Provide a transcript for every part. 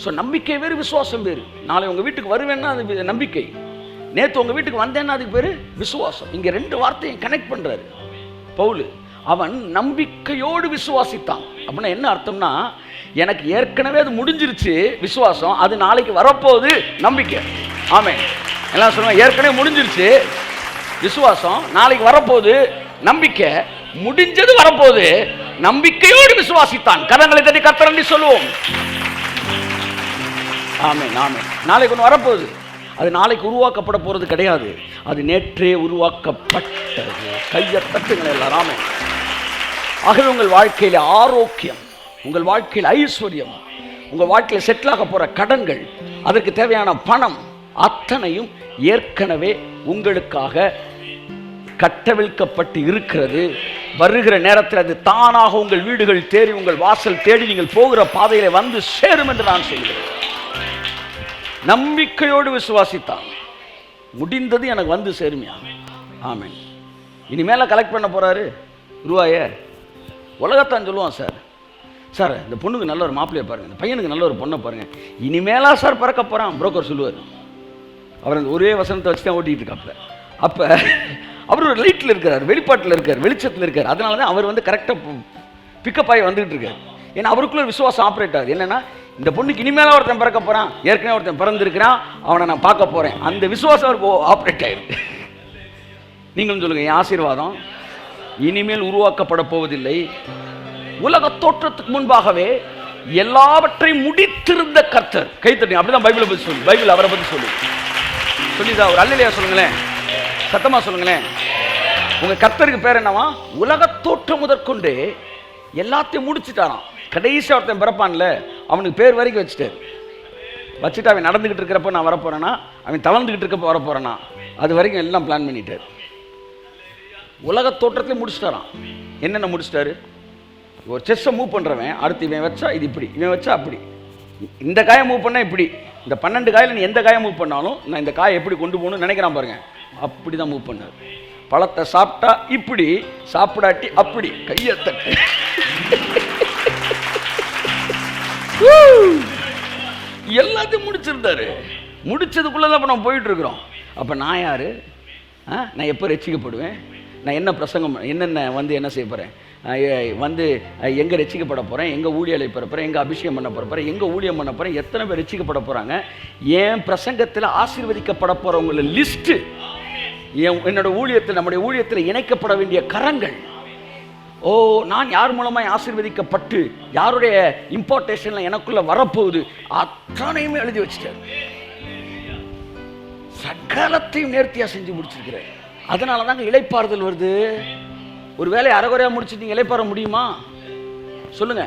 So நம்பிக்கை வேறு, விசுவாசம் வேறு. நாளை உங்கள் வீட்டுக்கு வருவேன்னா அது நம்பிக்கை, நேற்று உங்கள் வீட்டுக்கு வந்தேன்னா அதுக்கு பேர் விசுவாசம். இங்கே ரெண்டு வார்த்தையும் கனெக்ட் பண்ணுறாரு பவுல். அவன் நம்பிக்கையோடு விசுவாசித்தான். அப்படின்னா என்ன அர்த்தம்னா, எனக்கு ஏற்கனவே அது முடிஞ்சிருச்சு விசுவாசம், அது நாளைக்கு வரப்போகுது நம்பிக்கை. ஆமென். எல்லாம் சொல்லுவாங்க, ஏற்கனவே முடிஞ்சிருச்சு விசுவாசம், நாளைக்கு வரப்போகுது நம்பிக்கை. முடிஞ்சது வரப்போகுது, நம்பிக்கையோடு விசுவாசித்தான். கரங்களை தட்டி கர்த்தரை சொல்லுவோம். ஆமென், ஆமென். நாளைக்கு ஒன்று வரப்போகுது, அது நாளைக்கு உருவாக்கப்பட போகிறது கிடையாது, அது நேற்றே உருவாக்கப்பட்டது. கையை தட்டுங்கள் எல்லாரும். ஆமென். ஆகவே உங்கள் வாழ்க்கையில் ஆரோக்கியம், உங்கள் வாழ்க்கையில் ஐஸ்வர்யம், உங்கள் வாழ்க்கையில் செட்டில் ஆக போகிற கடன்கள், அதற்கு தேவையான பணம் அத்தனையும் ஏற்கனவே உங்களுக்காக கட்டவிழ்க்கப்பட்டு இருக்கிறது. வருகிற நேரத்தில் அது தானாக உங்கள் வீடுகள் தேடி, உங்கள் வாசல் தேடி, நீங்கள் போகிற பாதையில வந்து சேரும் என்று நான் சொல்கிறேன். நம்பிக்கையோடு விசுவாசித்தான். முடிந்தது எனக்கு வந்து சேருமையா. ஆமென். இனிமேல கலெக்ட் பண்ண போறாரு ரூபாய. உலகத்தான் சொல்லுவான், சார் சார் இந்த பொண்ணுக்கு நல்ல ஒரு மாப்பிள்ளையை பாருங்க, இந்த பையனுக்கு நல்ல ஒரு பொண்ணை பாருங்க, இனிமேலா சார் பறக்க போறான் புரோக்கர் சொல்லுவார். அவர் அந்த ஒரே வசனத்தை வச்சு தான் ஓட்டிகிட்டு இருக்காப்புல. அப்போ அவர் ஒரு லைட்டில் இருக்கார், வெளிப்பாட்டில் இருக்கார், வெளிச்சத்தில் இருக்கார். அதனால தான் அவர் வந்து கரெக்டாக பிக்கப் ஆகி வந்துகிட்டு இருக்கார். ஏன்னா அவருக்குள்ள விசுவாசம் ஆப்ரேட் ஆகுது. என்னன்னா, இந்த பொண்ணுக்கு இனிமேல ஒருத்தன் பிறக்க போறான், ஏற்கனவே ஒருத்தன் பிறந்திருக்கிறான், அவனை நான் பார்க்க போறேன், அந்த விசுவாசம் அவருக்கு ஆப்ரேட் ஆயிருக்கு. நீங்களும் சொல்லுங்க, என் ஆசீர்வாதம் இனிமேல் உருவாக்கப்பட போவதில்லை. உலக தோற்றத்துக்கு முன்பாகவே எல்லாவற்றையும் முடித்திருந்த கர்த்தர். கைத்தட்டி அப்படிதான் பைபிளை பற்றி சொல்லு, பைபிள் அவரை பற்றி சொல்லு. சொல்லிதா ஒரு அல்லேலூயா சொல்லுங்களேன், சத்தமா சொல்லுங்களேன். உங்க கர்த்தருக்கு பேர் என்னவா? உலக தோற்றம் முதற்கொண்டு எல்லாத்தையும் முடிச்சுட்டாராம். கடைசி ஒருத்தன் பிறப்பான்ல, அவனுக்கு பேர் வரைக்கும் வச்சுட்டு அவன் நடந்துகிட்டு இருக்கிறப்ப நான் வரப்போறேன்னா, அவன் தவழ்ந்துகிட்டு இருக்கப்ப வரப்போறேன்னா, அது வரைக்கும் எல்லாம் பிளான் பண்ணிட்டார். உலக தோற்றத்தையும் முடிச்சுட்டாராம். என்னென்ன முடிச்சிட்டாரு? ஒரு செஸ்ஸை மூவ் பண்ணுறவன் அடுத்து இவன் வச்சா இது இப்படி, இவன் வச்சா அப்படி, இந்த காயை மூவ் பண்ணால் இப்படி, இந்த 12 காயில் நீ எந்த காயை மூவ் பண்ணாலும் நான் இந்த காயை எப்படி கொண்டு போகணும்னு நினைக்கிறான் பாருங்க, அப்படி தான் மூவ் பண்ணார். பழத்தை சாப்பிட்டா இப்படி, சாப்பிடாட்டி அப்படி, கையை தட்டு. எல்லாத்தையும் முடிச்சிருந்தாரு. முடிச்சதுக்குள்ளதான் இப்போ நம்ம போயிட்டு இருக்கிறோம். அப்போ நான் யாரு? நான் எப்போ ரட்சிக்கப்படுவேன்? நான் என்ன பிரசங்கம், என்னென்ன வந்து என்ன செய்ய போகிறேன், வந்து எங்கே ரட்சிக்கப்பட போகிறேன், எங்கே ஊழியலை பெற போகிறேன், எங்கே அபிஷேகம் பண்ண போகிறேன், எங்கே ஊழியம் பண்ண போகிறேன், எத்தனை பேர் ரட்சிக்கப்பட போகிறாங்க, என் பிரசங்கத்தில் ஆசீர்வதிக்கப்பட போகிறவங்கள லிஸ்ட்டு, என்னோட ஊழியத்தில், நம்முடைய ஊழியத்தில் இணைக்கப்பட வேண்டிய கரங்கள், ஓ நான் யார் மூலமாக ஆசீர்வதிக்கப்பட்டு யாருடைய இம்பார்ட்டேஷனில் எனக்குள்ளே வரப்போகுது, அத்தனையுமே எழுதி வச்சுட்டேன். சகலத்தையும் நேர்த்தியாக செஞ்சு முடிச்சிருக்கிறேன். அதனால தாங்க இளைப்பாறுதல் வருது. ஒரு வேலையை அரைகுறையாக முடிச்சுட்டு நீங்கள் இளைப்பாற முடியுமா? சொல்லுங்க.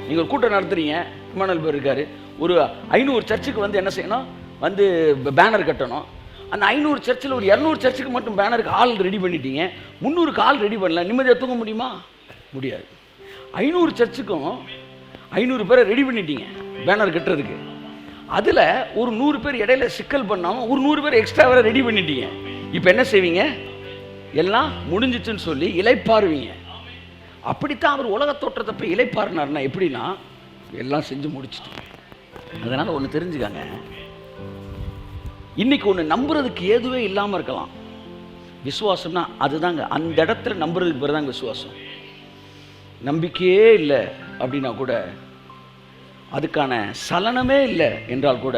நீங்கள் ஒரு கூட்டம் நடத்துறீங்க, இமானுவேல் பேர் இருக்காரு, ஒரு 500 சர்ச்சுக்கு வந்து என்ன செய்யணும், வந்து பேனர் கட்டணும். அந்த 500 சர்ச்சில் ஒரு 200 சர்ச்சுக்கு மட்டும் பேனருக்கு ஆள் ரெடி பண்ணிட்டீங்க, 300க்கு ஆள் ரெடி பண்ணல, நிம்மதியாக தூங்க முடியுமா? முடியாது. 500 சர்ச்சுக்கும் 500 பேரை ரெடி பண்ணிட்டீங்க பேனர் கட்டுறதுக்கு. அதில் ஒரு 100 பேர் இடையில சிக்கல் பண்ணாமல் ஒரு 100 பேர் எக்ஸ்ட்ரா வேற ரெடி பண்ணிட்டீங்க. இப்போ என்ன செய்வீங்க? எல்லாம் முடிஞ்சிச்சுன்னு சொல்லி இளைப்பாருவீங்க. அப்படித்தான் அவர் உலக தோற்றத்தை போய் இளைப்பாருனார்னா எப்படின்னா, எல்லாம் செஞ்சு முடிச்சுட்டு. அதனால் ஒன்று தெரிஞ்சுக்காங்க, இன்னைக்கு ஒன்று நம்புறதுக்கு எதுவே இல்லாமல் இருக்கலாம். விசுவாசம்னா அதுதாங்க. அந்த இடத்துல நம்புறதுக்கு பேர் தாங்க விசுவாசம். நம்பிக்கையே இல்லை அப்படின்னா கூட, அதுக்கான சலனமே இல்லை என்றால் கூட,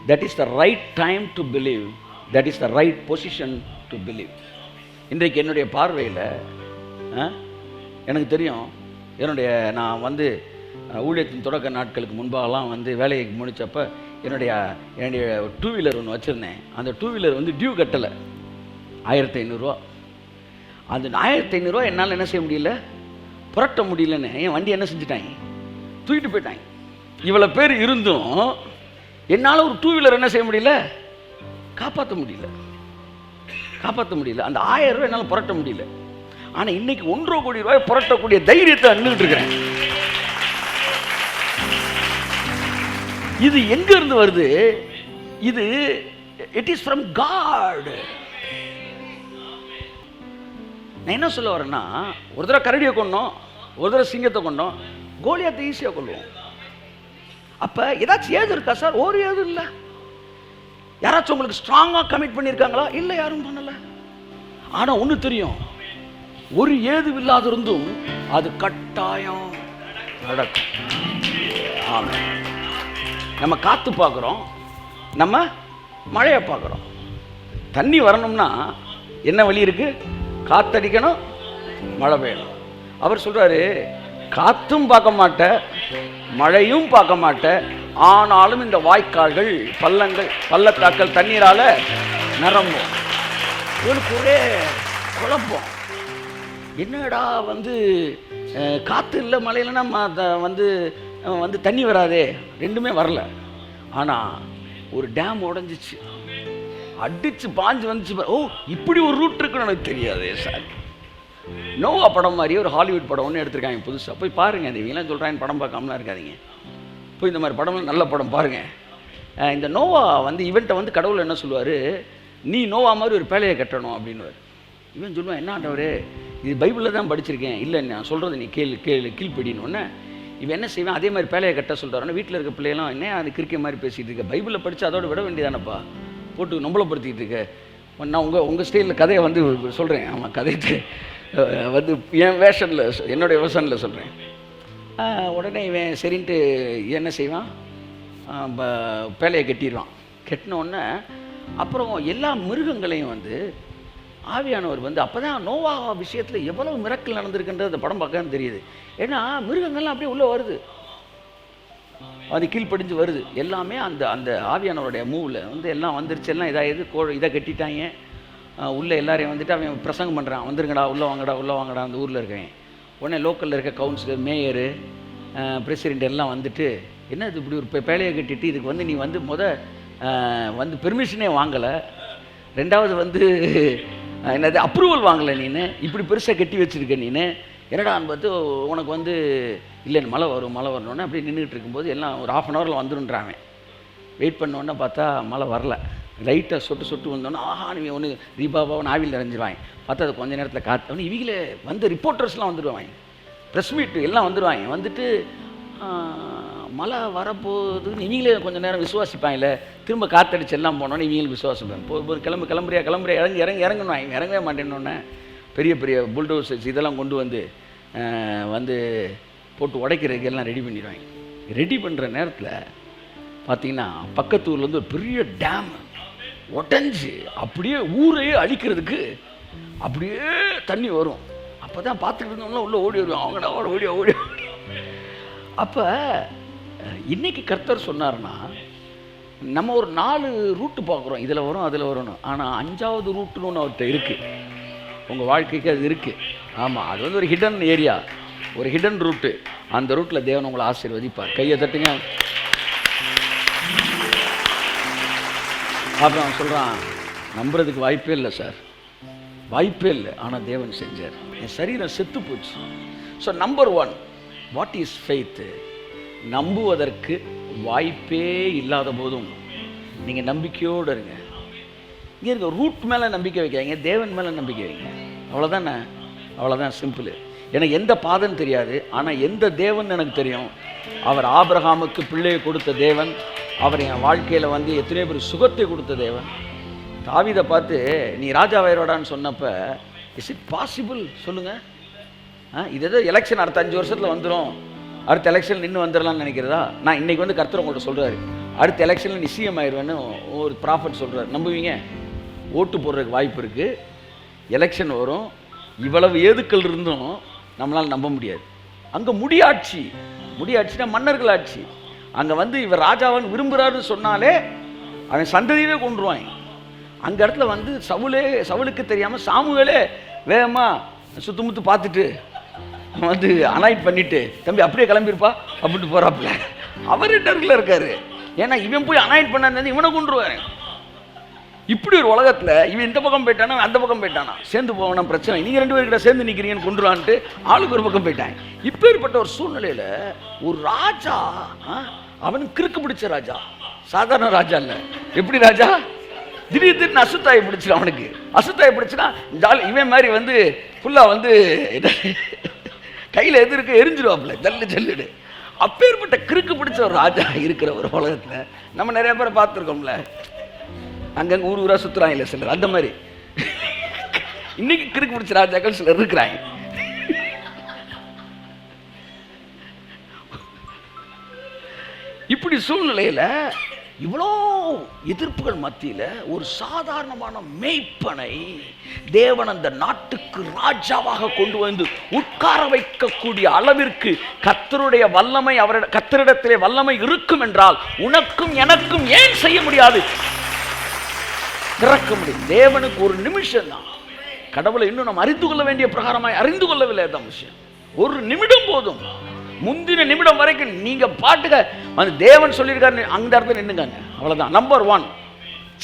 that is the right time to believe, that is the right position to believe. இன்றைக்கு என்னுடைய பார்வையில் எனக்கு தெரியும், நான் வந்து ஊழியத்தின் தொடக்க நாட்களுக்கு முன்பாகலாம் வந்து வேலையை முடித்தப்போ என்னுடைய 2 வீலர் ஒன்று வச்சுருந்தேன். அந்த 2 வீலர் வந்து டியூ கட்டலை, 1500 ரூபா. அந்த 1500 ரூபா என்னால் என்ன செய்ய முடியல, புரட்ட முடியலன்னு என் வண்டி என்ன செஞ்சுட்டாங்க, தூக்கிட்டு போயிட்டாங்க. இவ்வளோ பேர் இருந்தும் என்னால் ஒரு 2 வீலர் என்ன செய்ய முடியல, காப்பாற்ற முடியல. அந்த 1000 ரூபாய் என்னால் புரட்ட முடியல. ஆனால் இன்னைக்கு 1.5 கோடி ரூபாய் புரட்டக்கூடிய தைரியத்தை அண்ணுகிட்டு இருக்கிறேன். இது எங்க இருந்து வருது? இது இட் இஸ் ஃப்ரம் காட். நான் என்ன சொல்ல வரேன்னா, ஒரு தடவை கரடியை கொண்டோம், ஒரு தடவை சிங்கத்தை கொண்டோம், கோலியாத்தை ஈஸியாக கொள்வோம். அப்போ ஏதாச்சும் ஏது இருக்கா சார்? ஒரு ஏது இல்லை. யாராச்சும் உங்களுக்கு ஸ்ட்ராங்காக கமிட் பண்ணியிருக்காங்களா? இல்லை, யாரும் பண்ணலை. ஆனால் ஒன்று தெரியும், ஒரு ஏது இல்லாத இருந்தும் அது கட்டாயம் நடக்கும். ஆமாம். நம்ம காற்று பார்க்குறோம், நம்ம மழையை பார்க்குறோம். தண்ணி வரணும்னா என்ன வழி இருக்கு? காத்தடிக்கணும், மழை பெய்யணும். அவர் சொல்றாரு, காத்தும் பார்க்க மாட்டேன், மழையும் பார்க்க மாட்டேன், ஆனாலும் இந்த வாய்க்கால்கள், பள்ளங்கள், பள்ளத்தாக்கள் தண்ணீரால நிரம்பும். இவனுக்கு ஒரே குழப்பம். என்னடா காற்று இல்லை, மழை இல்லைன்னா வந்து தண்ணி வராதே. ரெண்டுமே வரல. ஆனால் ஒரு டேம் உடஞ்சிச்சு, அடிச்சு பாஞ்சு வந்துச்சு. ஓ, இப்படி ஒரு ரூட் இருக்குன்னு எனக்கு தெரியாது சார். நோவா படம் மாதிரி ஒரு ஹாலிவுட் படம் ஒன்று எடுத்திருக்காங்க புதுசாக. போய் பாருங்கள். அது இவங்களாம் சொல்கிறாங்க படம் பார்க்காமலாம் இருக்காதிங்க. போய் இந்த மாதிரி படம், நல்ல படம் பாருங்கள். இந்த நோவா இவன்ட்ட கடவுள் என்ன சொல்லுவார், நீ நோவா மாதிரி ஒரு பேழையை கட்டணும் அப்படின்னு. இவன் சொல்லுவான், என்ன ஆண்டவரே, இது பைபிளில் தான் படிச்சிருக்கேன். இல்லை, நான் சொல்கிறது நீ கீழ்ப்படின்னு. இவன் என்ன செய்வான், அதே மாதிரி பேழையை கட்ட சொல்கிறான். வீட்டில் இருக்க பிள்ளைகளும் என்ன அது கிறுக்கிய மாதிரி பேசிகிட்டு இருக்க, பைபிளில் படித்து அதோட விட வேண்டியதானப்பா, போட்டு நம்பளப்படுத்திக்கிட்டு இருக்க. நான் உங்கள் ஸ்டைலில் கதையை சொல்கிறேன். ஆமாம், கதைக்கு என் வேஷனில், என்னுடைய வேஷனில் சொல்கிறேன். உடனே இவன் சரின்ட்டு என்ன செய்வான், பேழையை கட்டிடுவான். கட்டினோடனே அப்புறம் எல்லா மிருகங்களையும் ஆவியானவர் அப்போ தான் நோவா விஷயத்தில் எவ்வளவு மிரக்கல் நடந்திருக்குன்றது அந்த படம் பார்க்க தெரியுது. ஏன்னா மிருகங்கள்லாம் அப்படியே உள்ளே வருது, அது கீழ்ப்படிஞ்சு வருது. எல்லாமே அந்த அந்த ஆவியானவருடைய மூவில் எல்லாம் வந்துருச்சு. எல்லாம் இதாகிடுது. இதை கட்டிட்டாங்க. உள்ளே எல்லாரையும் அவன் பிரசங்கம் பண்ணுறான், வந்துருங்கடா, உள்ளே வாங்கடா அந்த ஊரில் இருக்கேன். உடனே லோக்கலில் இருக்க கவுன்சிலர், மேயரு, பிரசிடெண்ட் எல்லாம் என்ன இது இப்படி ஒரு பேழையை கட்டிட்டு இதுக்கு நீ பெர்மிஷனே வாங்கலை, ரெண்டாவது என்னது அப்ரூவல் வாங்கலை, நீனு இப்படி பெருசாக கட்டி வச்சுருக்க, நீனு என்னடான்னு பார்த்து உனக்கு இல்லைன்னு மழை வரணுன்னு அப்படி நின்றுட்டு இருக்கும்போது எல்லாம் ஒரு 1/2 அன் ஹவரில் வந்துருன்றாங்க. வெயிட் பண்ணோன்னே பார்த்தா மழை வரல. லைட்டாக சொட்டு வந்தோன்னே ஆஹா நீ ஒன்று தீபாபாவன் ஆவியில் நிறைஞ்சிருவாங்க. பார்த்தா அது கொஞ்சம் நேரத்தில் காத்தவொன்னே இவங்களே ரிப்போர்ட்டர்ஸ்லாம் வந்துடுவாங்க, ப்ரெஸ் மீட்டு எல்லாம் வந்துடுவாங்க. மழை வரப்போகுதுன்னு இவங்களே கொஞ்சம் நேரம் விசுவாசிப்பாங்கல்ல. திரும்ப காற்றடிச்சு எல்லாம் போனோன்னே இவங்களும் விசுவாசிப்பாங்க. ஒரு கிளம்புறியா இறங்கணும். இறங்கவே மாட்டேன்னொன்னே பெரிய பெரிய புல்டோசர்ஸ் இதெல்லாம் கொண்டு போட்டு உடைக்கிறதுக்கு எல்லாம் ரெடி பண்ணிடுவாங்க. ரெடி பண்ணுற நேரத்தில் பார்த்தீங்கன்னா பக்கத்து ஊர்லேருந்து ஒரு பெரிய டேம் உடஞ்சி அப்படியே ஊரையே அழிக்கிறதுக்கு அப்படியே தண்ணி வரும். அப்போ தான் பார்த்துக்கிட்டு இருந்தவங்களாம் உள்ளே ஓடி வருவாங்க. அவங்கடா ஓடி. அப்போ இன்றைக்கி கர்த்தர் சொன்னார்னா, நம்ம ஒரு 4 ரூட்டு பார்க்குறோம், இதில் வரும் அதில் வரணும். ஆனால் 5வது ரூட்டுன்னு ஒன்று அவர்கிட்ட இருக்குது. உங்கள் வாழ்க்கைக்கு அது இருக்குது. ஆமாம், அது ஒரு ஹிடன் ஏரியா, ஒரு ஹிடன் ரூட்டு. அந்த ரூட்டில் தேவன் உங்களை ஆசீர்வதிப்பார். கையை தட்டுங்க. அப்புறம் அவன் சொல்கிறான், நம்புறதுக்கு வாய்ப்பே இல்லை சார், வாய்ப்பே இல்லை. ஆனால் தேவன் செஞ்சார். என் சரீரம் செத்து போச்சு. So number 1, what is faith? நம்புவதற்கு வாய்ப்பே இல்லாத போதும் நீங்கள் நம்பிக்கையோடு இருங்க. இங்கே இருக்க ரூட் மேலே நம்பிக்கை வைக்காதீங்க, தேவன் மேலே நம்பிக்கை வைங்க. அவ்வளோதானே, அவ்வளோதான், சிம்பிள். எனக்கு எந்த பாதன்னு தெரியாது, ஆனால் எந்த தேவன் எனக்கு தெரியும். அவர் ஆபிரகாமுக்கு பிள்ளையை கொடுத்த தேவன். அவர் என் வாழ்க்கையில் எத்தனையோ பேர் சுகத்தை கொடுத்த தேவன். தாவீதை பார்த்து நீ ராஜாவாயிரோடான்னு சொன்னப்போ, இஸ் இட் பாசிபிள் சொல்லுங்கள்? இது ஏதோ எலெக்ஷன் அடுத்த 5 வருஷத்தில் வந்துடும், அடுத்த எலெக்ஷன் நின்று வந்துடலாம்னு நினைக்கிறதா? நான் இன்றைக்கி கர்த்தர் உங்கள்கிட்ட சொல்கிறாரு, அடுத்த எலெக்ஷனில் நீ சிஎம் ஆயிடுவேன்னு ஒரு ப்ராஃபட் சொல்கிறார். நம்புவீங்க? ஓட்டு போடுறதுக்கு வாய்ப்பு இருக்குது, எலெக்ஷன் வரும். இவ்வளவு ஏதுக்கள் இருந்தும் நம்மளால் நம்ப முடியாது. அங்கே முடியாட்சினா மன்னர்கள் ஆட்சி. அங்கே இவர் ராஜாவான்னு விரும்புகிறாருன்னு சொன்னாலே அவன் சந்ததியவே கொண்டுருவாங்க. அங்கே இடத்துல சவுலுக்கு தெரியாமல் சாமுவேலே வேகமாக சுத்தமுத்து பார்த்துட்டு அனாய்ட் பண்ணிவிட்டு, தம்பி அப்படியே கிளம்பியிருப்பா அப்படின்ட்டு போகிறாப்புல. அவர் டர்க்கில் இருக்கார். ஏன்னா இவன் போய் அனாய்ட் பண்ணாரு, இவனை கொண்டுருவாரு. இப்படி ஒரு உலகத்தில் இவன் இந்த பக்கம் போயிட்டானா, அந்த பக்கம் போயிட்டானா, சேர்ந்து போவானா பிரச்சனை, நீங்கள் 2 பேர்கிட்ட சேர்ந்து நிற்கிறீங்கன்னு கொண்டுருவான்ட்டு ஆளுக்கு ஒரு பக்கம் போயிட்டாங்க. இப்பேற்பட்ட ஒரு சூழ்நிலையில் ஒரு ராஜா, அவனுக்கு கிறுக்கு பிடிச்ச ராஜா, சாதாரண ராஜா இல்லை. எப்படி ராஜா? திடீர்னு அசுத்தாயை பிடிச்சிடும். அவனுக்கு அசுத்தாயை பிடிச்சினா இவன் மாதிரி ஃபுல்லாக கையில் எதிர்க்க எரிஞ்சிடுவாப்புல, ஜல்லுடு. அப்பேற்பட்ட கிறுக்கு பிடிச்ச ஒரு ராஜா இருக்கிற ஒரு உலகத்துல நம்ம நிறைய பேரை பார்த்துருக்கோம்ல. அங்கங்க ஊர் ஊரா சுத்துறாங்க இல்லை சிலர், அந்த மாதிரி இன்னைக்கு கிறுக்கு பிடிச்ச ராஜாக்கள் சிலர் இருக்கிறாங்க. இப்படி சூழ்நிலையில இவ்வளோ எதிர்ப்புகள் மத்தியில ஒரு சாதாரணமான மேய்ப்பனை தேவன் அந்த நாட்டுக்கு ராஜாவாக கொண்டு வந்து உட்கார வைக்கக்கூடிய அளவிற்கு கர்த்தருடைய வல்லமை, கர்த்தரிடத்திலே வல்லமை இருக்கும் என்றால் உனக்கும் எனக்கும் ஏன் செய்ய முடியாது? திறக்க முடியும். தேவனுக்கு ஒரு நிமிஷம் தான். கடவுளை இன்னும் நாம் அறிந்து கொள்ள வேண்டிய பிரகாரமாய் அறிந்து கொள்ளவில்லை. தான் விஷயம். ஒரு நிமிடம் போதும். முந்தின நிமிடம் வரைக்கும் நீங்க பாட்டுக்க வந்து தேவன் சொல்லியிருக்காரு, அந்த இடத்துல நின்னுங்க. அவ்வளவுதான். நம்பர் 1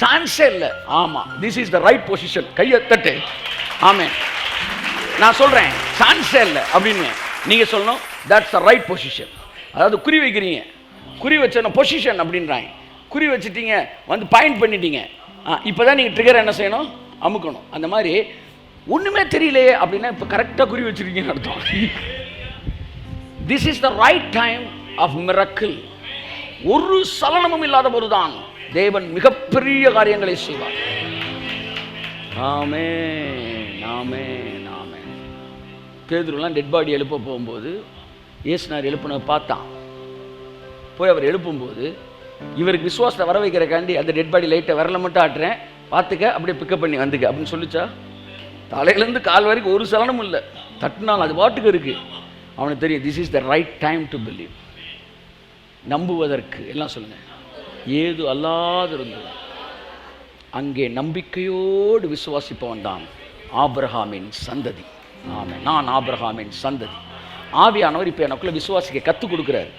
சான்ஸே இல்லை. ஆமா, this is the right position. கையை தட்டு. ஆமே, நான் சொல்றேன் சான்ஸே இல்லை அப்படின்னு நீங்க சொல்லணும். That's the right position. அதாவது குறி வைக்கிறீங்க, குறி வச்ச பொசிஷன் அப்படின்றாங்க. குறி வச்சுட்டீங்க, வந்து பாயிண்ட் பண்ணிட்டீங்க. இப்போதான் நீங்கள் ட்ரிகர் என்ன செய்யணும்? அமுக்கணும். அந்த மாதிரி ஒன்றுமே தெரியலையே அப்படின்னா இப்போ கரெக்டாக குறி வச்சுருக்கீங்கன்னு அர்த்தம். This is the right time of miracle. ஒரு சலனமும் இல்லாத போதுதான் தேவன் மிகப்பெரிய காரியங்களை செய்வார். ஆமென், ஆமென், ஆமென். பேதுருலாம் டெட் பாடி எழுப்ப போகும்போது இயேசுநாதர் எழுப்பின பார்த்தான். போய் அவர் எழுப்பும்போது இவருக்கு விசுவாசத்தை வர வைக்கிறக்காண்டி அந்த டெட் பாடி லைட்டை விரல மட்டும் ஆட்டுறேன், பார்த்துக்க, அப்படியே பிக்கப் பண்ணி வந்துக்க அப்படின்னு சொல்லிச்சா? தலையிலேருந்து கால் வரைக்கும் ஒரு சலனமும் இல்லை. தட்டினால் அது பாட்டுக்கு இருக்கு. அவனுக்கு தெரியும் this is the right time to believe. நம்புவதற்கு எல்லாம் சொல்லுங்க. ஏது அல்லாதிருந்தது அங்கே நம்பிக்கையோடு விசுவாசிப்பவன் தான் ஆபிரகாமின் சந்ததி. ஆமென். நான் ஆபிரகாமின் சந்ததி. ஆவியானவர் இப்போ எனக்குள்ள விசுவாசிக்க கற்றுக் கொடுக்குறாரு.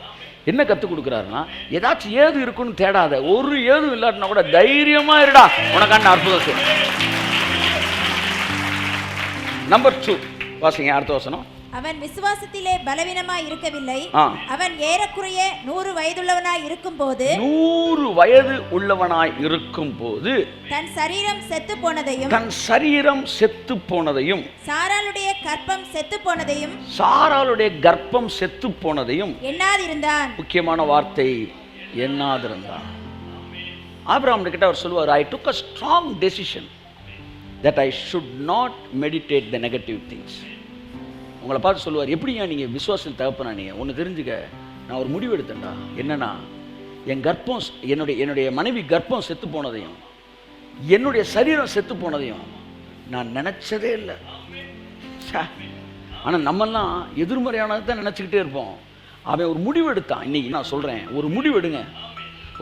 என்ன கற்றுக் கொடுக்குறாருன்னா, ஏதாச்சும் ஏது இருக்குன்னு தேடாத. ஒரு ஏதும் இல்லாட்டினா கூட தைரியமா இருடா, உனக்கான அற்புதம் செய்யும். நம்பர் 2 வாசிங்க, அடுத்த வசனம். அவன் விசுவாசத்திலே பலவீனமாய் இருக்கவில்லை. அவன் ஏறக்குறைய 100 வயதுள்ளவனாய் இருக்கும்போது 100 வயது உள்ளவனாய் இருக்கும்போது தன் சரீரம் செத்து போனதையும் சாராளுடைய கர்ப்பம் செத்து போனதையும் எண்ணாதிருந்தான். முக்கியமான வார்த்தை, எண்ணாதிருந்தான். ஆபிரகாம் கிட்ட அவர் சொல்லுவார், I took a strong decision that I should not meditate the negative things. உங்களை பார்த்து சொல்லுவார், எப்படிங்க நீங்கள் விசுவாசத்தில் தகப்பனா? நீங்கள் ஒன்று தெரிஞ்சுக்க, நான் ஒரு முடிவு எடுத்தேன்டா. என்னன்னா, என் கர்ப்பம், என்னுடைய மனைவி கர்ப்பம் செத்து போனதையும் என்னுடைய சரீரம் செத்து போனதையும் நான் நினச்சதே இல்லை. ஆனால் நம்மெல்லாம் எதிர்மறையானதை தான் நினச்சிக்கிட்டே இருப்போம். அவன் ஒரு முடிவு எடுத்தான். இன்னைக்கு நான் சொல்கிறேன், ஒரு முடிவு எடுங்க.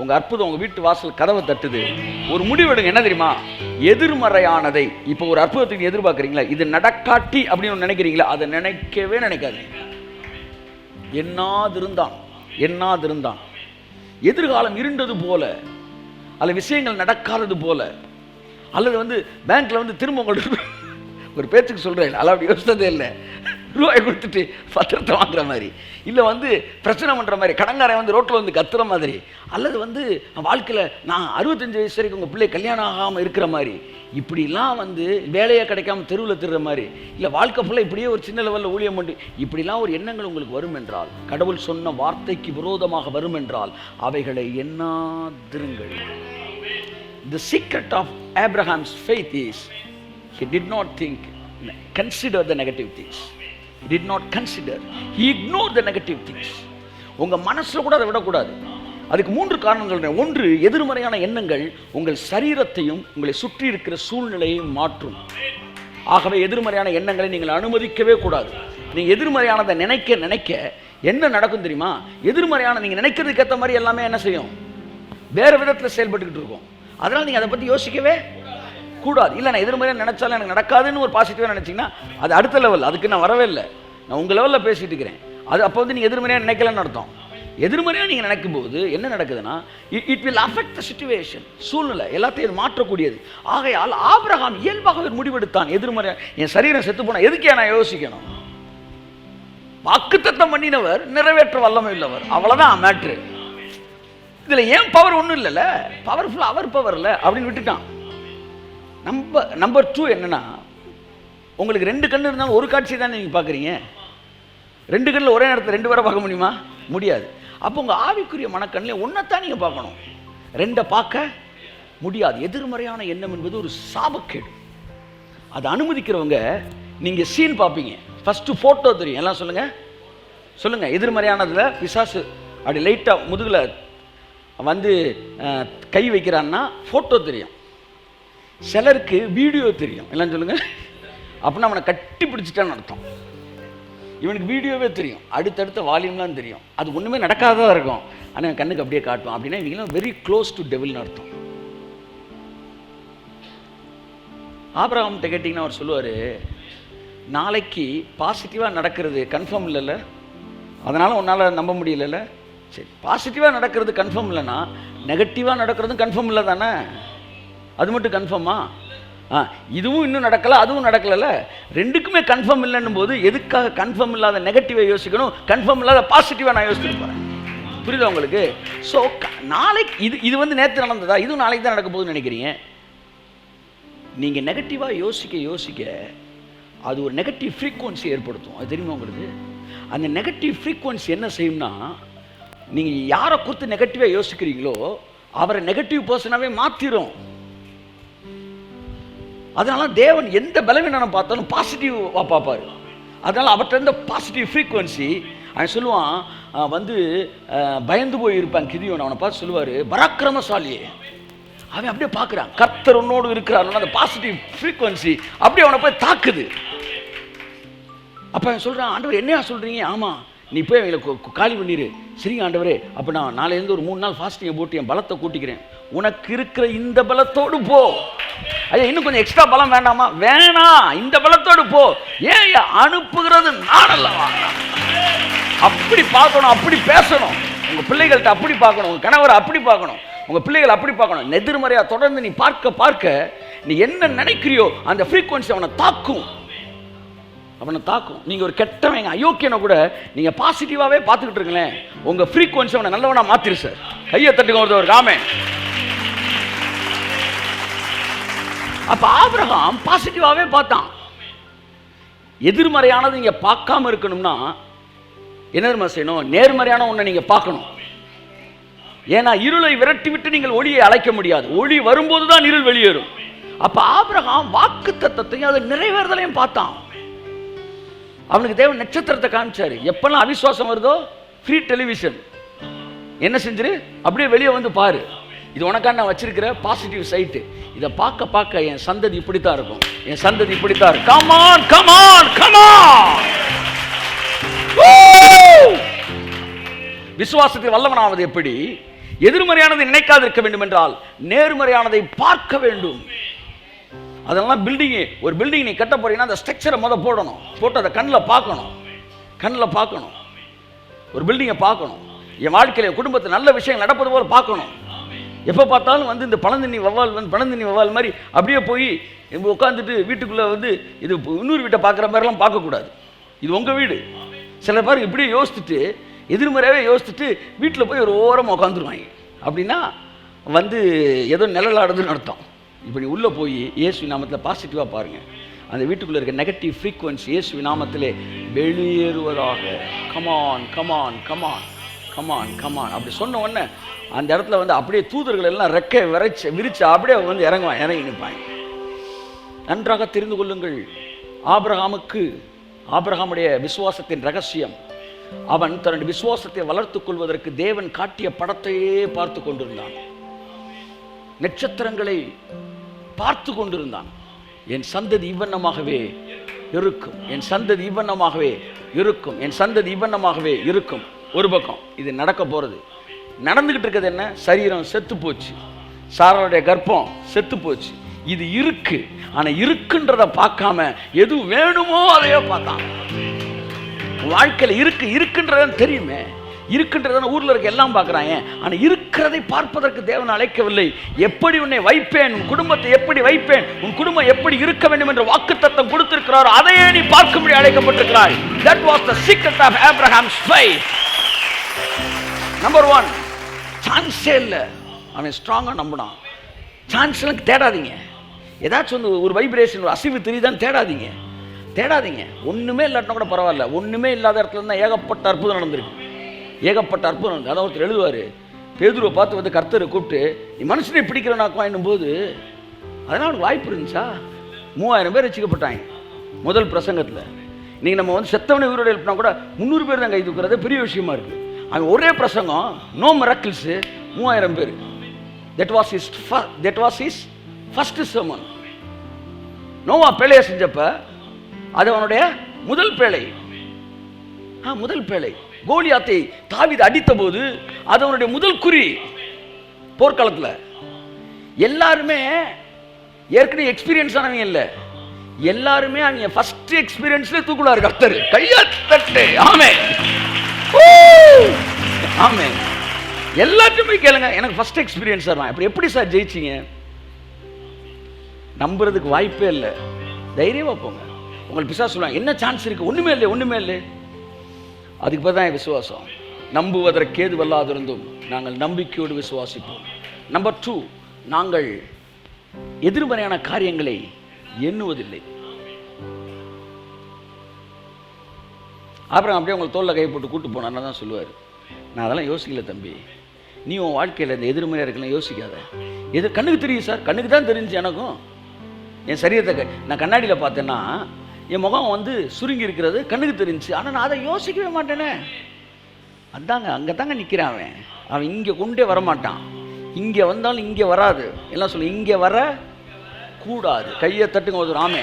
உங்கள் அற்புதம் உங்கள் வீட்டு வாசல் கதவை தட்டுது. ஒரு முடிவு எடுங்க. என்ன தெரியுமா? எதிர்மறையானதை, இப்போ ஒரு அற்புதத்துக்கு எதிர்பார்க்குறீங்களா, இது நடக்காட்டி அப்படின்னு நினைக்கிறீங்களா, அதை நினைக்கவே நினைக்காதீங்க. எண்ணாதிருந்தான். எதிர்காலம் இருண்டது போல, அல்ல விஷயங்கள் நடக்காதது போல, அல்லது பேங்க்ல திரும்ப ஒரு பேச்சுக்கு சொல்கிறேன், அல்ல அப்படி யோசித்ததே இல்லை. ரூபாய் கொடுத்துட்டு பத்திரத்தை வாங்குற மாதிரி, இல்லை பிரச்சனை பண்ணுற மாதிரி, கடங்காரன் ரோட்டில் கத்துற மாதிரி, அல்லது வாழ்க்கையில் நான் 65 வயசு வரைக்கும் உங்கள் பிள்ளை கல்யாணம் ஆகாமல் இருக்கிற மாதிரி, இப்படிலாம் வேலையை கிடைக்காம தெருவில் திருற மாதிரி, இல்லை வாழ்க்கை ஃபுல்லாக இப்படியே ஒரு சின்ன லெவலில் ஊழியம் பண்ணி, இப்படிலாம் ஒரு எண்ணங்கள் உங்களுக்கு வரும் என்றால், கடவுள் சொன்ன வார்த்தைக்கு விரோதமாக வரும் என்றால், அவைகளை எண்ணாதிருங்கள். The secret of Abraham's faith is he did not consider the negative things. He did not consider. He ignored the negative things. உங்க மனசுல கூட அதை விடக்கூடாது. அதுக்கு 3 காரணங்கள். 1, எதிர்மறையான எண்ணங்கள் உங்கள் சரீரத்தையும் உங்களை சுற்றி இருக்கிற சூழ்நிலையையும் மாற்றும். ஆகவே எதிர்மறையான எண்ணங்களை நீங்கள் அனுமதிக்கவே கூடாது. நீங்க எதிர்மறையானதை நினைக்க என்ன நடக்கும் தெரியுமா? எதிர்மறையான நீங்க நினைக்கிறதுக்கு ஏற்ற மாதிரி எல்லாமே என்ன செய்யும்? வேற விதத்தில் செயல்பட்டுக்கிட்டு இருக்கும். அதனால நீங்க அதை பத்தி யோசிக்கவே கூடாது. இல்லை, நான் எதிர்மறையாக நினைச்சாலும் எனக்கு நடக்காதுன்னு ஒரு பாசிட்டிவாக நினைச்சிங்கன்னா அது அடுத்த லெவல். அதுக்கு நான் வரவே இல்லை. நான் உங்கள் லெவலில் பேசிட்டு இருக்கிறேன். அது அப்போ நீங்கள் எதிர்மறையாக நினைக்கலன்னு அர்த்தம். எதிர்மறையாக நீங்கள் நினைக்கும் போது என்ன நடக்குதுன்னா, it will affect the situation. சூழ்நிலை எல்லாத்தையும் மாற்றக்கூடியது. ஆகையால் ஆபிரகாம் இயல்பாகவே முடிவெடுத்தான். எதிர்மறையாக என் சரீரம் செத்து போனால் எதுக்கே நான் யோசிக்கணும்? வாக்குத்தத்தம் பண்ணினவர் நிறைவேற்ற வல்லமை உள்ளவர். அவ்வளோதான் மேட்ரு. இதில் ஏன் பவர் ஒன்றும் இல்லைல்ல, பவர்ஃபுல் அவர் பவர் இல்லை அப்படின்னு விட்டுட்டான். நம்பர் 2 என்னன்னா, உங்களுக்கு 2 கண்ணு இருந்தாலும் ஒரு காட்சி தானே நீங்கள் பார்க்குறீங்க. 2 கண்ணில் ஒரே நேரத்தில் 2 பேரை பார்க்க முடியுமா? முடியாது. அப்போ உங்கள் ஆவிக்குரிய மனக்கண்ணில் ஒன்றைத்தான் நீங்கள் பார்க்கணும், 2 பார்க்க முடியாது. எதிர்மறையான எண்ணம் என்பது ஒரு சாபக்கேடு. அதை அனுமதிக்கிறவங்க நீங்கள் சீன் பார்ப்பீங்க, ஃபஸ்ட்டு ஃபோட்டோ தெரியும். எல்லாம் சொல்லுங்கள். எதிர்மறையானதில் பிசாசு அப்படி லைட்டாக முதுகில் வந்து கை வைக்கிறான்னா ஃபோட்டோ தெரியும். சிலருக்கு வீடியோ தெரியும். எல்லாம் சொல்லுங்கள். அப்படின்னா அவனை கட்டி பிடிச்சிட்டான்னு அர்த்தம். இவனுக்கு வீடியோவே தெரியும், அடுத்தடுத்த வால்யூம்லாம் தெரியும். அது ஒன்றுமே நடக்காததாக இருக்கும், ஆனால் கண்ணுக்கு அப்படியே காட்டுவான். அப்படின்னா இவங்களாம் வெரி க்ளோஸ் டு டெவில்னு அர்த்தம். ஆபிரகாம்கிட்ட கேட்டிங்கன்னா அவர் சொல்லுவார், நாளைக்கு பாசிட்டிவாக நடக்கிறது கன்ஃபார்ம் இல்லைல்ல, அதனால் உன்னால் நம்ப முடியல. சரி, பாசிட்டிவாக நடக்கிறது கன்ஃபார்ம் இல்லைன்னா நெகட்டிவாக நடக்கிறதும் கன்ஃபார்ம் இல்லை தானே? அது மட்டும் கன்ஃபார்மா? இதுவும் இன்னும் நடக்கலை, அதுவும் நடக்கலைல்ல. 2க்குமே கன்ஃபார்ம் இல்லைன்னும் போது எதுக்காக கன்ஃபார்ம் இல்லாத நெகட்டிவை யோசிக்கணும், கன்ஃபார்ம் இல்லாத பாசிட்டிவாக நான் யோசிச்சுட்டு போகிறேன். புரியுதா உங்களுக்கு? ஸோ நாளைக்கு இது வந்து நேற்று நடந்ததா, இதுவும் நாளைக்கு தான் நடக்க போகுதுன்னு நினைக்கிறீங்க. நீங்கள் நெகட்டிவாக யோசிக்க அது ஒரு நெகட்டிவ் ஃப்ரீக்குவன்சி ஏற்படுத்தும். அது தெரியுமா உங்களுக்கு? அந்த நெகட்டிவ் ஃப்ரீக்குவன்சி என்ன செய்யும்னா, நீங்கள் யாரை குறித்து நெகட்டிவாக யோசிக்கிறீங்களோ அவரை நெகட்டிவ் பர்சனாகவே மாற்றிடும். அதனால தேவன் எந்த பலவீனம் பார்த்தாலும் பாசிட்டிவாக பார்ப்பார். அதனால் அவர்கிட்ட இருந்த பாசிட்டிவ் ஃப்ரீக்குவன்சி, அவன் சொல்லுவான் வந்து பயந்து போய் இருப்பான் கிதியோன், அவனை பார்த்து சொல்லுவார் பராக்கிரமசாலியே. அவன் அப்படியே பார்க்குறான், கர்த்தர் உன்னோடு இருக்கிறார். அந்த பாசிட்டிவ் ஃப்ரீக்குவன்சி அப்படியே அவனை போய் தாக்குது. அப்போ அவன் சொல்கிறான், ஆண்டவர் என்னையா சொல்கிறீங்க? ஆமாம், நீ போய் அவங்களை காலி பண்ணிடு. சரிங்க ஆண்டவரே, அப்போ நான் நாளையிலேருந்து ஒரு 3 நாள் ஃபாஸ்டிங்கை போட்டு என் பலத்தை கூட்டிக்கிறேன். உனக்கு இருக்கிற இந்த பலத்தோடு போ. ஐயா இன்னும் கொஞ்சம் எக்ஸ்ட்ரா பலம் வேண்டாமா? வேணாம், இந்த பலத்தோடு போ. ஏன் அனுப்புகிறது நான் அல்லவா? அப்படி பார்க்கணும், அப்படி பேசணும். உங்கள் பிள்ளைகள்கிட்ட அப்படி பார்க்கணும், உங்கள் கணவரை அப்படி பார்க்கணும், உங்கள் பிள்ளைகள் அப்படி பார்க்கணும். எதிர்மறையாக தொடர்ந்து நீ பார்க்க நீ என்ன நினைக்கிறியோ அந்த ஃப்ரீக்குவன்சி அவனை தாக்கும். நீங்கள் ஒரு கெட்டவங்க அயோக்கியனை கூட நீங்கள் பாசிட்டிவாகவே பார்த்துக்கிட்டு இருக்கீங்களேன், உங்கள் ஃப்ரீக்குவன்சி அவனை நல்லவனா மாற்றிரு சார். கையை தட்டுங்க ஒருத்தவர் காமே. அப்போ ஆபிரகாம் பாசிட்டிவாகவே பார்த்தான். எதிர்மறையானது நீங்கள் பார்க்காம இருக்கணும்னா என்ன செய்யணும்? நேர்மறையான ஒன்றை நீங்கள் பார்க்கணும். ஏன்னா இருளை விரட்டி விட்டு நீங்கள் ஒளியை அழைக்க முடியாது. ஒளி வரும்போது தான் இருள் வெளியேறும். அப்போ ஆபிரகாம் வாக்குத்தத்தத்தையும் அதை நிறைவேறுதலையும் பார்த்தான். அவனுக்கு தேவன் நட்சத்திரத்தை காமிச்சாரு. எப்பெல்லாம் அவிசுவாசம் வருதோ ஃப்ரீ டெலிவிஷன் என்ன செஞ்சிரு, அப்படியே வெளியே வந்து பாரு, இது உனக்காக நான் வச்சிருக்கிற பாசிட்டிவ் சைட்டு. இதை பார்க்க என் சந்ததி இப்படித்தான் இருக்கும், என் சந்ததி இப்படித்தான் இருக்கும். Come on come on come on. விசுவாசத்தை வல்லவனாவது எப்படி? எதிர்மறையானதை நினைக்காது இருக்க வேண்டும் என்றால் நேர்மறையானதை பார்க்க வேண்டும். அதெல்லாம் ஒரு பில்டிங் நீ கட்ட போறீங்கன்னா அந்த ஸ்ட்ரக்சரை போடணும், போட்டு அதை கண்ணில் பார்க்கணும். ஒரு பில்டிங்கை பார்க்கணும். என் வாழ்க்கையில் குடும்பத்தில் நல்ல விஷயங்கள் நடப்பது போல பார்க்கணும். எப்போ பார்த்தாலும் வந்து இந்த பழந்தண்ணி வவ்வால் மாதிரி அப்படியே போய் உட்காந்துட்டு வீட்டுக்குள்ளே வந்து இது இன்னொரு வீட்டை பார்க்குற மாதிரிலாம் பார்க்கக்கூடாது. இது உங்கள் வீடு. சில பேர் இப்படியே யோசிச்சுட்டு எதிர்மறையாகவே யோசிச்சுட்டு வீட்டில் போய் ஒரு ஓரமாக உட்காந்துருவாங்க. அப்படின்னா வந்து ஏதோ நிழலாடுதுன்னு அர்த்தம். இப்போ நீ உள்ளே போய் இயேசு நாமத்தில் பாசிட்டிவாக பாருங்கள், அந்த வீட்டுக்குள்ளே இருக்க நெகட்டிவ் ஃப்ரீக்குவன்சி இயேசு நாமத்திலே வெளியேறுவதாக. Come on come on come on come on come on அப்படி சொன்ன உடனே அந்த இடத்துல வந்து அப்படியே தூதர்கள் எல்லாம் ரெக்கை விரிச்சு அப்படியே வந்து இறங்கி நிற்பாங்க. நன்றாக தெரிந்து கொள்ளுங்கள், ஆபிரகாமுடைய விசுவாசத்தின் ரகசியம், அவன் தன்னுடைய விசுவாசத்தை வளர்த்துக் கொள்வதற்கு தேவன் காட்டிய படத்தையே பார்த்து கொண்டிருந்தான். நட்சத்திரங்களை பார்த்து கொண்டிருந்தான். என் சந்ததி இவ்வண்ணமாகவே இருக்கும், என் சந்ததி இவ்வண்ணமாகவே இருக்கும், என் சந்ததி இவ்வண்ணமாகவே இருக்கும். ஒரு பக்கம் இது நடக்க போறது, நடந்துகிட்டு இருக்கிறது என்ன? சரீரம் செத்து போச்சு, சாராளுடைய கர்ப்பம் செத்து போச்சு. இது இருக்கு, ஆனா இருக்குன்றத பார்க்காம எது வேணுமோ அதையோ பார்த்தான். வாழ்க்கையில இருக்குன்றதான் தெரியுமே, இருக்கின்றத ஊர்ல இருக்க எல்லாம் பார்க்குறாங்க. ஆனால் இருக்கிறதை பார்ப்பதற்கு தேவன் அழைக்கவில்லை. எப்படி உன்னை வைப்பேன், உன் குடும்பத்தை எப்படி வைப்பேன், உன் குடும்பம் எப்படி இருக்க வேண்டும் என்ற வாக்குத்தத்தம் கொடுத்திருக்கிறார், அதையே நீ பார்க்கும்படி அழைக்கப்பட்டிருக்கிறாய். That was the secret of Abraham's faith. Number 1, சான்ஸே இல்லை. அவன் ஸ்ட்ராங்காக நம்பினான். சான்ஸ்லாம் தேடாதீங்க. ஏதாச்சும் வந்து ஒரு வைப்ரேஷன், ஒரு அசைவு தெரியுதான்னு தேடாதீங்க. தேடாதீங்க. ஒன்றுமே இல்லாட்டினா கூட பரவாயில்ல. ஒன்றுமே இல்லாத இடத்துல இருந்தால் ஏகப்பட்ட அற்புதம் நடந்திருக்கு. ஏகப்பட்ட அற்புதம் நடந்து. அதான் ஒருத்தர் எழுதுவார், பேதுருவை பார்த்து வந்து கர்த்தரை கூப்பிட்டு நீ மனுஷனை பிடிக்கிறனாக்குவா என்னும்போது, அதனால் அவனுக்கு வாய்ப்பு இருந்துச்சா? 3000 பேர் ரட்சிக்கப்பட்டாங்க முதல் பிரசங்கத்தில். இன்றைக்கி நம்ம வந்து செத்தவனை உயிரோடு எழுப்பினா கூட 300 பேர் தான் கை தூக்குறது பெரிய விஷயமா இருக்குது. அவன் ஒரே பிரசங்கம், நோ மிராக்கிள்ஸு, 3000 பேர். That was his first sermon. Noah பேழையை செஞ்சப்ப அது அவனுடைய முதல் பேழை. முதல் பேழை. கோலியாத்தை தாவீது அடித்த போது அது அவனுடைய முதல் குறி போர்க்களத்தில். எல்லாருமே ஏற்கனவே எக்ஸ்பீரியன்ஸ் ஆனவங்க இல்லை, எல்லாருமே அவங்க ஃபர்ஸ்ட் எக்ஸ்பீரியன்ஸ்ல தூக்குள்ளாரு கர்த்தர். கையா தட்டு. ஆமென், ஆமென். எல்லாத்தையுமே கேளுங்க, எனக்கு ஃபர்ஸ்ட் எக்ஸ்பீரியன்ஸ் தான். அப்புறம் எப்படி சார் ஜெயிச்சிங்க? நம்புறதுக்கு வாய்ப்பே இல்லை. தைரியமா போங்க. உங்களுக்கு பிசாசு சொல்லுவாங்க என்ன சான்ஸ் இருக்கு? ஒண்ணுமே இல்லை, ஒண்ணுமே இல்லை. அதுக்கு பேர் தான் விசுவாசம். நம்புவதற்கு ஏதுவல்லாதிருந்தும் நாங்கள் நம்பிக்கையோடு விசுவாசிப்போம். நம்பர் 2, நாங்கள் எதிர்மறையான காரியங்களை எண்ணுவதில்லை. அப்புறம் அப்படியே உங்களை தோல்ல கை போட்டு கூட்டு போனான்னு தான் சொல்லுவார். நான் அதெல்லாம் யோசிக்கல தம்பி, நீ உன் வாழ்க்கையில் இந்த எதிர்மறையாக இருக்கலாம் யோசிக்காத. எது கண்ணுக்கு தெரியும் சார்? கண்ணுக்கு தான் தெரிஞ்சு எனக்கும். என் சரீரத்தை நான் கண்ணாடியில் பார்த்தேன்னா என் முகம் வந்து சுருங்கி இருக்கிறது கண்ணுக்கு தெரிஞ்சு. ஆனால் நான் அதை யோசிக்கவே மாட்டேனே. அதாங்க அங்கே தாங்க நிற்கிறான் அவன். அவன் இங்கே கொண்டே வரமாட்டான். இங்கே வந்தாலும் இங்கே வராது. எல்லாம் சொல்லு, இங்கே வர கூடாது. கையை தட்டுங்க ஒரு ஆமே.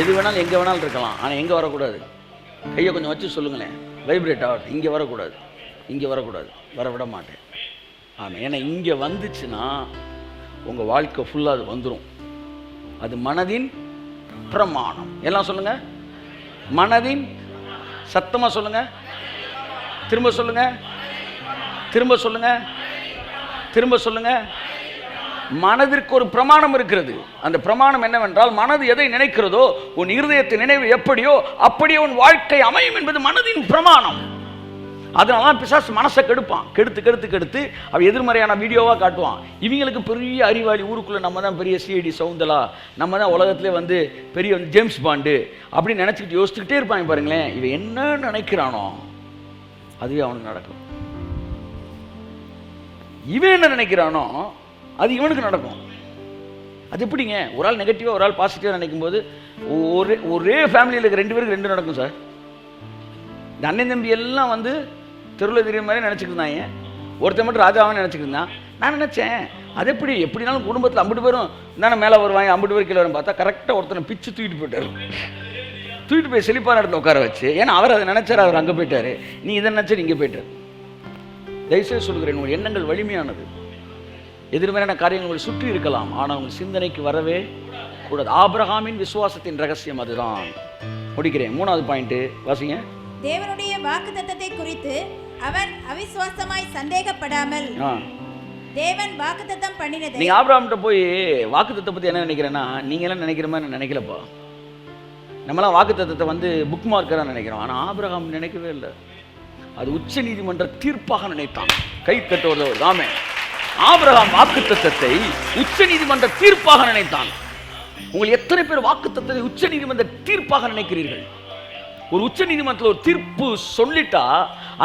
எது வேணாலும் எங்கே வேணாலும் இருக்கலாம், ஆனால் எங்கே வரக்கூடாது. கையை கொஞ்சம் வச்சு சொல்லுங்களேன், வைப்ரேட் ஆகட்டும். இங்கே வரக்கூடாது, இங்கே வரக்கூடாது, வர விட மாட்டேன். ஆமாம், ஏன்னா இங்கே வந்துச்சுன்னா உங்கள் வாழ்க்கை ஃபுல்லாக அது வந்துடும். அது மனதின் பிரமாணம். எல்லாம் சொல்லுங்க, மனதின். சத்தமாக சொல்லுங்க, திரும்ப சொல்லுங்க, திரும்ப சொல்லுங்க, திரும்ப சொல்லுங்க. மனதிற்கு ஒரு பிரமாணம் இருக்கிறது. அந்த பிரமாணம் என்னவென்றால், மனது எதை நினைக்கிறதோ, உன் இருதயத்தின் நினைவு எப்படியோ அப்படியே உன் வாழ்க்கை அமையும் என்பது மனதின் பிரமாணம். அதனால பிசாசு மனசை கெடுப்பான். கெடுத்து கெடுத்து கெடுத்து அவன் எதிர்மறையான வீடியோவாக காட்டுவான். இவங்களுக்கு பெரிய அறிவாளி, ஊருக்குள்ளே நம்ம தான் பெரிய சிஐடி சவுந்தலா, நம்ம தான் உலகத்திலே வந்து பெரிய ஜேம்ஸ் பாண்டு அப்படின்னு நினச்சிக்கிட்டு யோசிச்சுக்கிட்டே இருப்பாங்க. பாருங்களேன், இவன் என்ன நினைக்கிறானோ அதுவே அவனுக்கு நடக்கும். இவன் என்ன நினைக்கிறானோ அது இவனுக்கு நடக்கும். அது எப்படிங்க? ஒரு ஆள் நெகட்டிவாக ஒரு ஆள் பாசிட்டிவாக நினைக்கும் போது ஒரே ஃபேமிலியில் இருக்க 2 பேருக்கு 2 நடக்கும் சார். இந்த அண்ணன் தம்பி எல்லாம் வந்து தெருவில் தெரியுற மாதிரி நினச்சிக்கிட்டு இருந்தாங்க. ஒருத்தர் மட்டும் ராஜாவாக நினச்சிக்கிட்டு இருந்தான். நான் நினச்சேன், அது எப்படினாலும் குடும்பத்தில் 50 பேரும் தானே மேலே வருவாங்க, 50 பேர் கீழே வரும். பார்த்தா கரெக்டாக ஒருத்தனை பிச்சு தூக்கிட்டு போயிட்டார். தூக்கிட்டு போய் செழிப்பான இடத்துல உட்கார வச்சு, ஏன்னா அவர் அதை நினச்சார், அவர் அங்கே போயிட்டார். நீ இதை நினச்சார், இங்கே போயிட்டார். தயவுசெய்து சொல்கிறேன், உங்கள் எண்ணங்கள் வலிமையானது. எதிர்மறையான காரியங்கள் சுற்றி இருக்கலாம், ஆனால் உங்கள் சிந்தனைக்கு வரவே கூடாது. ஆபிரகாமின் விசுவாசத்தின் ரகசியம் அதுதான். முடிக்கிறேன். 3வது பாயிண்ட் வாசிங்க. தேவனுடைய வாக்குத்தத்தத்தை குறித்து அவன் அவிசுவாசமாய் சந்தேகப்படாமல் தேவன் வாக்குத்தத்தம் பண்ணினதை. நீங்க ஆபிரகாம்கிட்ட போய் வாக்குத்தத்தத்தை பத்தி என்ன நினைக்கிறேன்னா, நீங்க எல்லாம் நினைக்கிற மாதிரி நினைக்கலப்பா. நம்மளாம் வாக்குத்தத்தத்தை வந்து புக் மார்க்கரா நினைக்கிறோம். ஆனா ஆபிரகாம் நினைக்கவே இல்லை. அது உச்ச நீதிமன்ற தீர்ப்பாக நினைத்தான். கை தட்டுவது ஆமே. ஆபிரகாம் வாக்குத்தத்தத்தை உச்ச நீதிமன்ற தீர்ப்பாக நினைத்தான். உங்களுக்கு எத்தனை பேர் வாக்குத்தத்தத்தை உச்ச நீதிமன்ற தீர்ப்பாக நினைக்கிறீர்கள்? ஒரு உச்ச நீதிமன்றத்தில் ஒரு தீர்ப்பு சொல்லிட்டா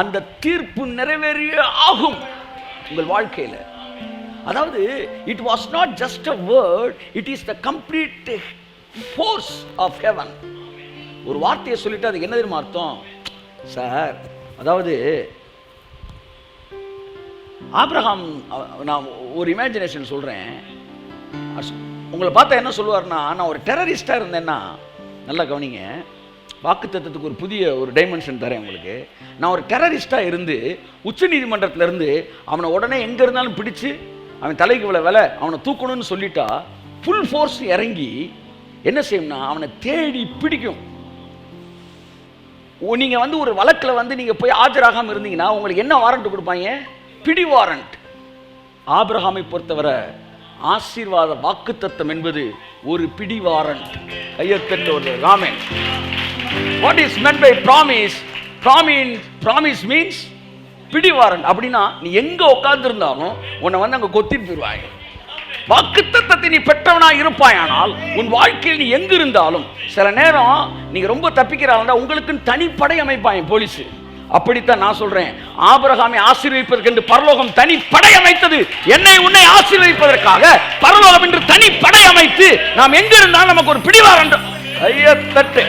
அந்த தீர்ப்பு நிறைவேறிய ஆகும் உங்கள் வாழ்க்கையில். அதாவது it was not just a word, it is the complete force of heaven. ஒரு வார்த்தையை சொல்லிட்டு அதுக்கு என்ன தெரியுமா அர்த்தம் சார்? அதாவது ஆபிரகாம், நான் ஒரு இமேஜினேஷன் சொல்கிறேன். உங்களை பார்த்தா என்ன சொல்லுவார்னா, நான் ஒரு டெரரிஸ்டாக இருந்தேன்னா, நல்லா கவனிங்க, வாக்குத்தத்தத்துக்கு ஒரு புதிய ஒரு டைமென்ஷன் தரேன் உங்களுக்கு. நான் ஒரு டெரரிஸ்டாக இருந்து உச்ச நீதிமன்றத்திலேருந்து அவனை உடனே எங்கே இருந்தாலும் பிடிச்சு அவன் தலைக்கு விலை அவனை தூக்கணும்னு சொல்லிட்டா ஃபுல் ஃபோர்ஸ் இறங்கி என்ன செய்யும்னா அவனை தேடி பிடிக்கும். நீங்கள் வந்து ஒரு வழக்கில் வந்து நீங்கள் போய் ஆஜராகாமல் இருந்தீங்கன்னா உங்களுக்கு என்ன வாரண்ட் கொடுப்பாங்க? பிடி வாரண்ட். ஆபிரகாமை பொறுத்தவரை ஆசீர்வாத வாக்குத்தத்தம் என்பது ஒரு பிடி வாரண்ட். கையெழுத்து ஒரு Raman. What is meant by promise? Promise means பிடி வாரண்ட். அப்படின்னா நீ எங்க உட்கார்ந்து இருந்தாலும் உன்னை வந்து அங்கே கொத்திட்டு போயிடுவாங்க. வாக்குத்தத்தத்தை நீ பெற்றவனாய் இருப்பாயானால் உன் வாழ்க்கையில் நீ எங்க இருந்தாலும், சில நேரம் நீங்க ரொம்ப தப்பிக்கிறாங்க, உங்களுக்கு தனிப்படை அமைப்பாங்க போலீஸ். அப்படித்தான் நான் சொல்றேன், ஆபிரகாமை ஆசீர்வதிப்பதற்கு என்று பரலோகம் தனி படை அமைத்தது. என்னை உன்னை ஆசீர்வதிப்பதற்காக பரலோகம் என்று தனி படை அமைத்து நாம் எங்க இருந்தாலும் நமக்கு ஒரு பிடிவார். கையை தட்டு.